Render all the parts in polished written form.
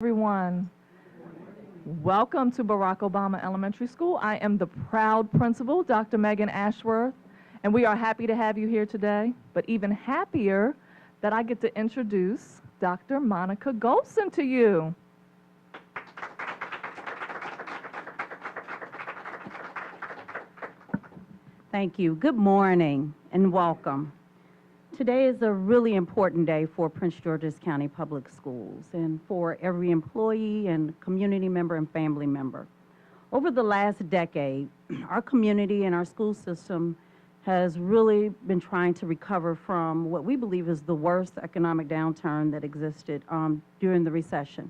Everyone. Welcome to Barack Obama Elementary School. I am the proud principal, Dr. Megan Ashworth, and we are happy to have you here today, but even happier that I get to introduce Dr. Monica Golson to you. Thank you. Good morning and welcome. Today is a really important day for Prince George's County Public Schools and for every employee and community member and family member. Over the last decade, our community and our school system has really been trying to recover from what we believe is the worst economic downturn that existed during the recession.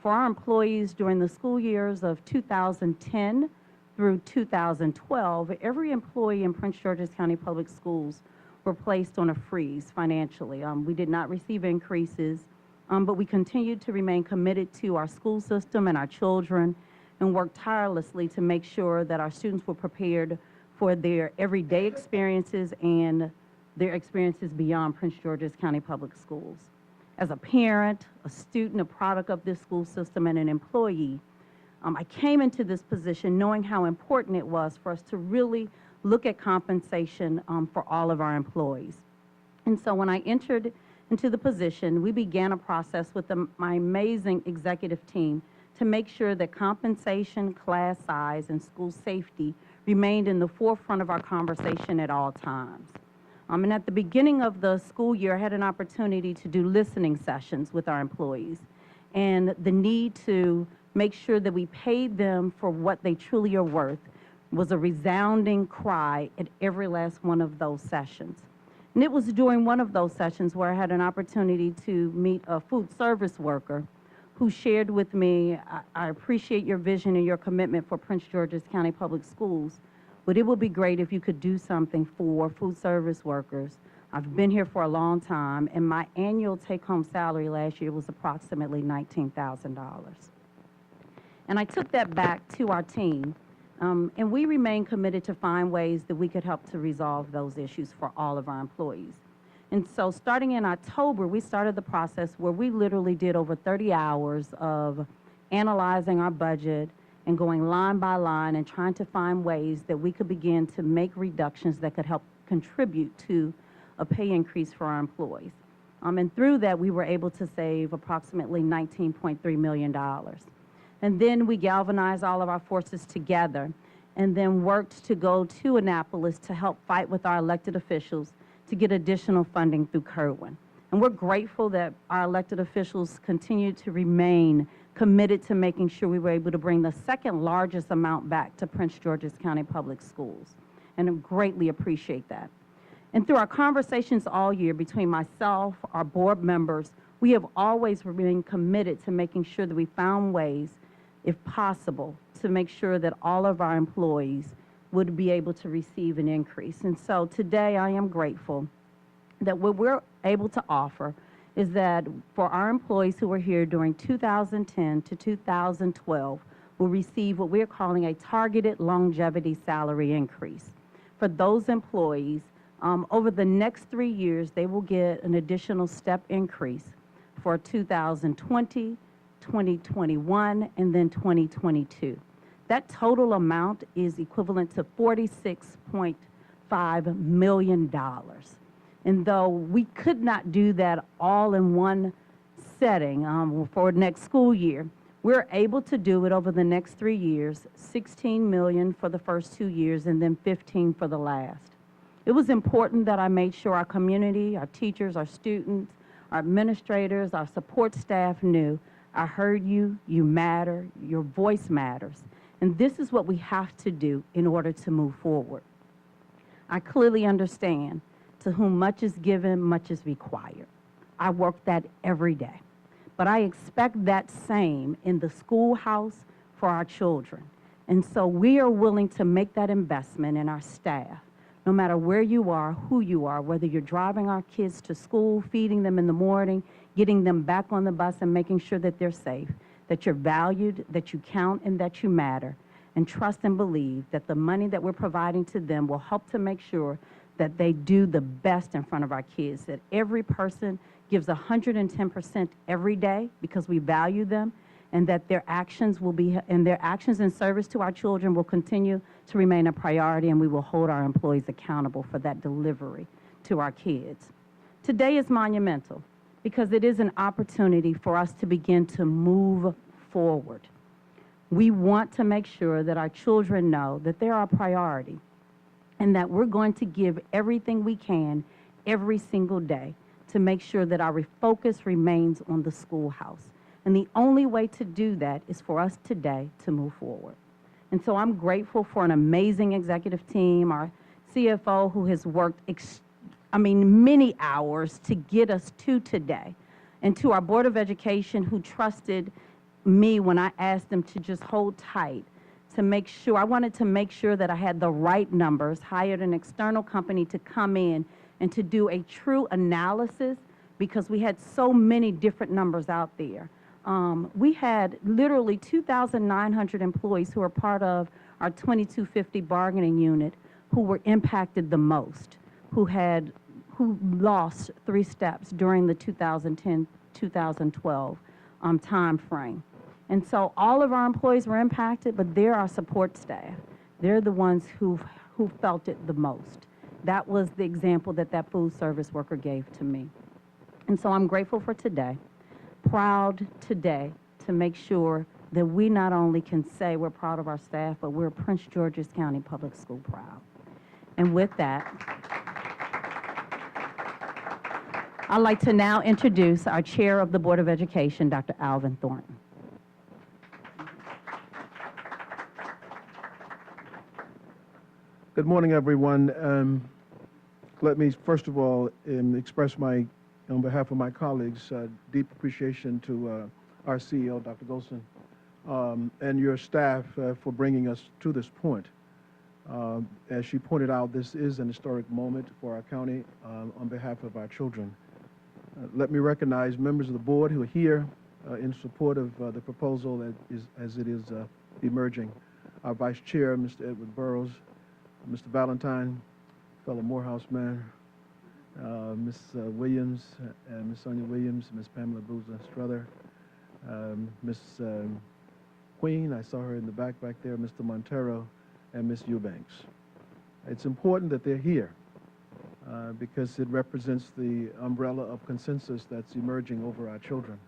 For our employees during the school years of 2010 through 2012, every employee in Prince George's County Public Schools were placed on a freeze financially. We did not receive increases, but we continued to remain committed to our school system and our children and worked tirelessly to make sure that our students were prepared for their everyday experiences and their experiences beyond Prince George's County Public Schools. As a parent, a student, a product of this school system, and an employee, I came into this position knowing how important it was for us to really look at compensation for all of our employees. And so when I entered into the position, we began a process with my amazing executive team to make sure that compensation, class size, and school safety remained in the forefront of our conversation at all times. And at the beginning of the school year, I had an opportunity to do listening sessions with our employees and the need to make sure that we paid them for what they truly are worth was a resounding cry at every last one of those sessions. And it was during one of those sessions where I had an opportunity to meet a food service worker who shared with me, I appreciate your vision and your commitment for Prince George's County Public Schools, but it would be great if you could do something for food service workers. I've been here for a long time, and my annual take-home salary last year was approximately $19,000. And I took that back to our team. And we remain committed to find ways that we could help to resolve those issues for all of our employees. And so starting in October, we started the process where we literally did over 30 hours of analyzing our budget and going line by line and trying to find ways that we could begin to make reductions that could help contribute to a pay increase for our employees. And through that, we were able to save approximately $19.3 million. And then we galvanized all of our forces together and then worked to go to Annapolis to help fight with our elected officials to get additional funding through Kerwin. And we're grateful that our elected officials continue to remain committed to making sure we were able to bring the second largest amount back to Prince George's County Public Schools. And I greatly appreciate that. And through our conversations all year between myself, our board members, we have always remained committed to making sure that we found ways, if possible, to make sure that all of our employees would be able to receive an increase. And so today I am grateful that what we're able to offer is that for our employees who were here during 2010 to 2012 will receive what we're calling a targeted longevity salary increase. For those employees, over the next 3 years, they will get an additional step increase for 2020, 2021, and then 2022. That total amount is equivalent to $46.5 million. And though we could not do that all in one setting for next school year, we're able to do it over the next 3 years, $16 million for the first 2 years and then $15 for the last. It was important that I made sure our community, our teachers, our students, our administrators, our support staff knew I heard you, you matter, your voice matters. And this is what we have to do in order to move forward. I clearly understand to whom much is given, much is required. I work that every day. But I expect that same in the schoolhouse for our children. And so we are willing to make that investment in our staff, no matter where you are, who you are, whether you're driving our kids to school, feeding them in the morning, getting them back on the bus and making sure that they're safe, that you're valued, that you count, and that you matter. And trust and believe that the money that we're providing to them will help to make sure that they do the best in front of our kids, that every person gives 110% every day because we value them, and that their actions in service to our children will continue to remain a priority, and we will hold our employees accountable for that delivery to our kids. Today is monumental because it is an opportunity for us to begin to move forward. We want to make sure that our children know that they're our priority and that we're going to give everything we can every single day to make sure that our focus remains on the schoolhouse. And the only way to do that is for us today to move forward. And so I'm grateful for an amazing executive team, our CFO who has worked many hours to get us to today, and to our Board of Education who trusted me when I asked them to just hold tight to make sure. I wanted to make sure that I had the right numbers, hired an external company to come in and to do a true analysis because we had so many different numbers out there. We had literally 2,900 employees who are part of our 2250 bargaining unit who were impacted the most, who lost 3 steps during the 2010-2012 time frame. And so all of our employees were impacted, but they're our support staff. They're the ones who felt it the most. That was the example that food service worker gave to me. And so I'm grateful for today, proud today to make sure that we not only can say we're proud of our staff, but we're Prince George's County Public School proud. And with that, I'd like to now introduce our Chair of the Board of Education, Dr. Alvin Thornton. Good morning, everyone. Let me, first of all, express on behalf of my colleagues, deep appreciation to our CEO, Dr. Golson, and your staff for bringing us to this point. As she pointed out, this is an historic moment for our county on behalf of our children. Let me recognize members of the board who are here in support of the proposal as it is emerging. Our Vice Chair, Mr. Edward Burrows, Mr. Valentine, fellow Morehouse man, Ms. Williams, Ms. Sonia Williams, Ms. Pamela Boozer-Struther, Ms. Queen, I saw her in the back there, Mr. Montero, and Ms. Eubanks. It's important that they're here because it represents the umbrella of consensus that's emerging over our children.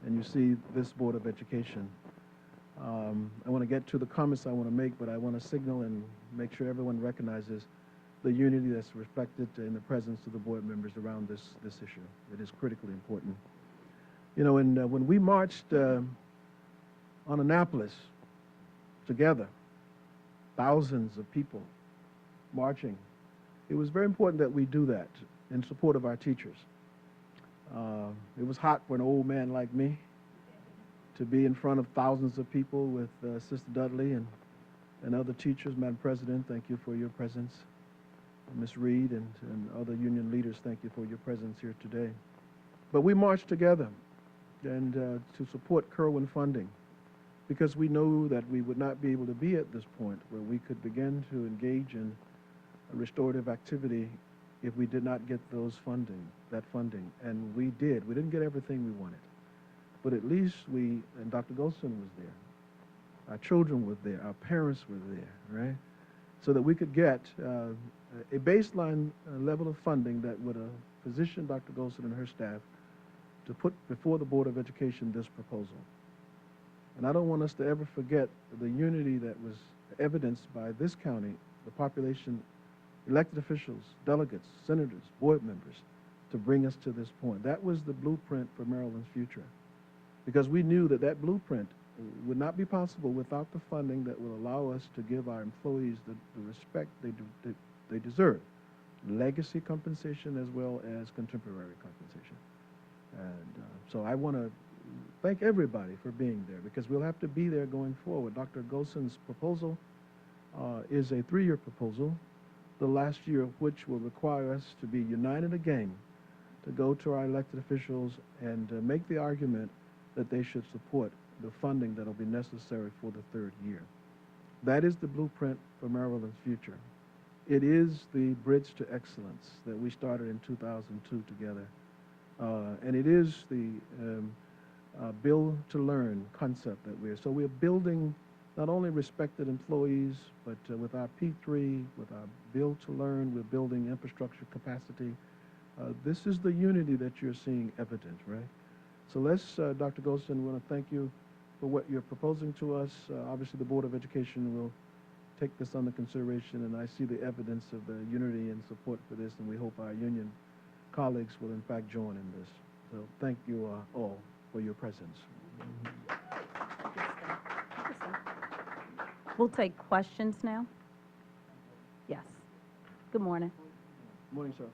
And you see this Board of Education. I want to get to the comments I want to make, but I want to signal and make sure everyone recognizes the unity that's reflected in the presence of the board members around this issue. It is critically important. You know, when we marched on Annapolis together, thousands of people marching, it was very important that we do that in support of our teachers. It was hot for an old man like me to be in front of thousands of people with Sister Dudley and other teachers. Madam President, thank you for your presence. Ms. Reed and other union leaders, thank you for your presence here today. But we marched together and to support Kerwin funding because we knew that we would not be able to be at this point where we could begin to engage in a restorative activity if we did not get that funding. And we did. We didn't get everything we wanted. But at least and Dr. Golson was there. Our children were there. Our parents were there, right? So that we could get a baseline level of funding that would position Dr. Golson and her staff to put before the Board of Education this proposal. And I don't want us to ever forget the unity that was evidenced by this county, the population, elected officials, delegates, senators, board members, to bring us to this point. That was the blueprint for Maryland's future. Because we knew that blueprint would not be possible without the funding that will allow us to give our employees the respect they deserve. Legacy compensation as well as contemporary compensation. And so I want to thank everybody for being there because we'll have to be there going forward. Dr. Golson's proposal is a 3-year proposal, the last year of which will require us to be united again to go to our elected officials and make the argument that they should support the funding that will be necessary for the 3rd year. That is the blueprint for Maryland's future. It is the bridge to excellence that we started in 2002 together. And it is the build to learn concept that we're building not only respected employees, but with our P3, with our build to learn, we're building infrastructure capacity. This is the unity that you're seeing evident, right? So let's, Dr. Golston, we want to thank you for what you're proposing to us. Obviously, the Board of Education will take this under consideration, and I see the evidence of the unity and support for this, and we hope our union colleagues will in fact join in this. So thank you all for your presence. We'll take questions now. Yes. Good morning. Morning, sir.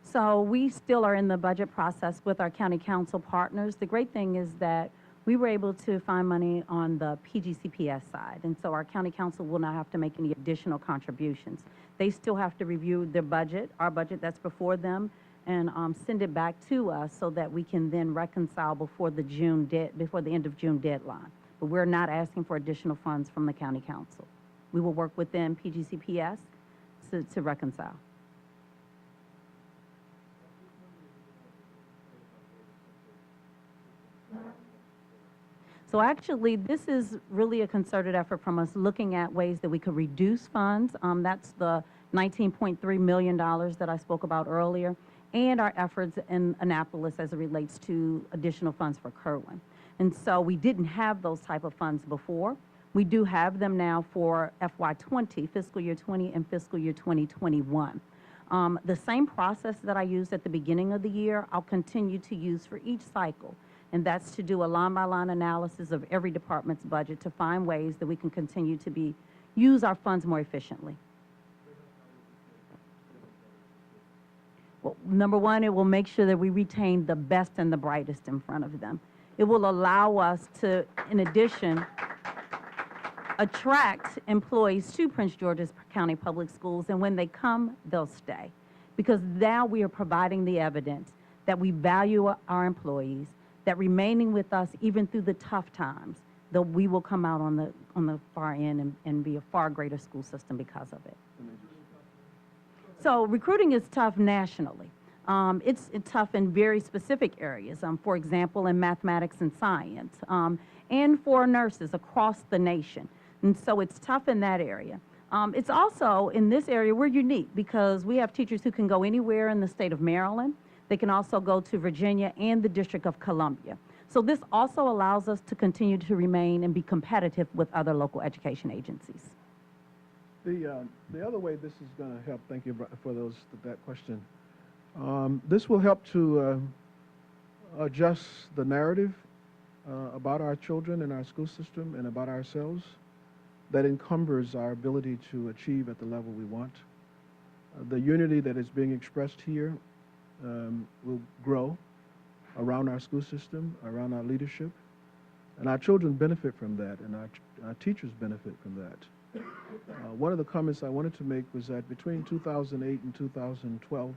So we still are in the budget process with our county council partners. The great thing is that we were able to find money on the PGCPS side, and so our county council will not have to make any additional contributions. They still have to review their budget, our budget that's before them, and send it back to us so that we can then reconcile before the end of June deadline. But we're not asking for additional funds from the county council. We will work within PGCPS to reconcile. So actually, this is really a concerted effort from us looking at ways that we could reduce funds. That's the $19.3 million that I spoke about earlier, and our efforts in Annapolis as it relates to additional funds for Kerwin. And so we didn't have those type of funds before. We do have them now for FY20, fiscal year 20 and fiscal year 2021. The same process that I used at the beginning of the year, I'll continue to use for each cycle. And that's to do a line-by-line analysis of every department's budget to find ways that we can continue to use our funds more efficiently. Well, number one, it will make sure that we retain the best and the brightest in front of them. It will allow us to, in addition, attract employees to Prince George's County Public Schools, and when they come, they'll stay. Because now we are providing the evidence that we value our employees, that remaining with us even through the tough times, that we will come out on the far end and be a far greater school system because of it. So recruiting is tough nationally. It's tough in very specific areas, for example, in mathematics and science, and for nurses across the nation. And so it's tough in that area. It's also, in this area, we're unique because we have teachers who can go anywhere in the state of Maryland. They can also go to Virginia and the District of Columbia. So this also allows us to continue to remain and be competitive with other local education agencies. The other way this is going to help, thank you for that question. This will help to adjust the narrative about our children and our school system and about ourselves that encumbers our ability to achieve at the level we want. The unity that is being expressed here will grow around our school system, around our leadership, and our children benefit from that, and our teachers benefit from that. One of the comments I wanted to make was that between 2008 and 2012,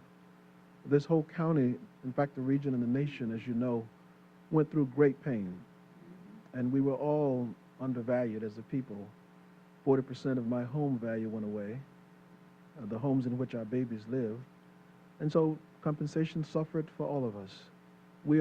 this whole county, in fact the region and the nation, as you know, went through great pain, and we were all undervalued as a people. 40% of my home value went away, the homes in which our babies live, and so compensation suffered for all of us.